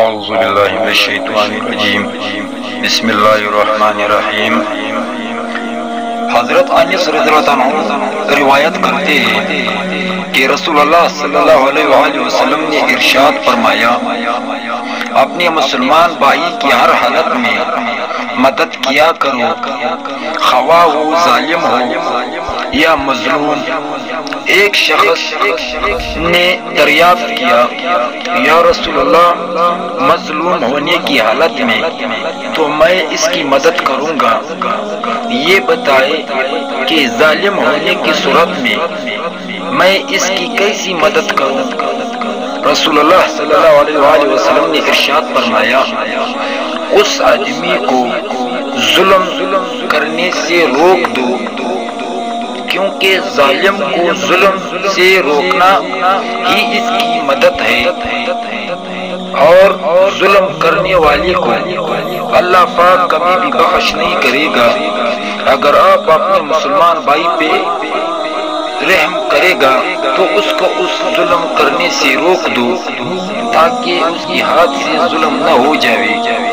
اعوذ باللہ من الشیطان الرجیم بسم اللہ الرحمن الرحیم۔ حضرت انس رضی اللہ عنہ روایت کرتے ہیں کہ رسول اللہ صلی اللہ علیہ وآلہ وسلم نے ارشاد فرمایا، اپنے مسلمان بھائی کی ہر حالت میں مدد کیا کرو، خواہ وہ ظالم ہو یا مظلوم۔ ایک شخص نے دریافت کیا، یا رسول اللہ، مظلوم ہونے کی حالت میں تو میں اس کی مدد کروں گا، یہ بتائے کہ ظالم ہونے کی صورت میں میں اس کی کیسی مدد کروں؟ رسول اللہ صلی اللہ علیہ وآلہ وسلم نے ارشاد فرمایا، اس آدمی کو ظلم کرنے سے روک دو، کیونکہ ظالم کو ظلم سے روکنا ہی اس کی مدد ہے، اور ظلم کرنے والے کو اللہ پاک کبھی بھی بخش نہیں کرے گا۔ اگر آپ اپنے مسلمان بھائی پہ رحم کرے گا تو اس کو اس ظلم کرنے سے روک دو، تاکہ اس کی ہاتھ سے ظلم نہ ہو جائے۔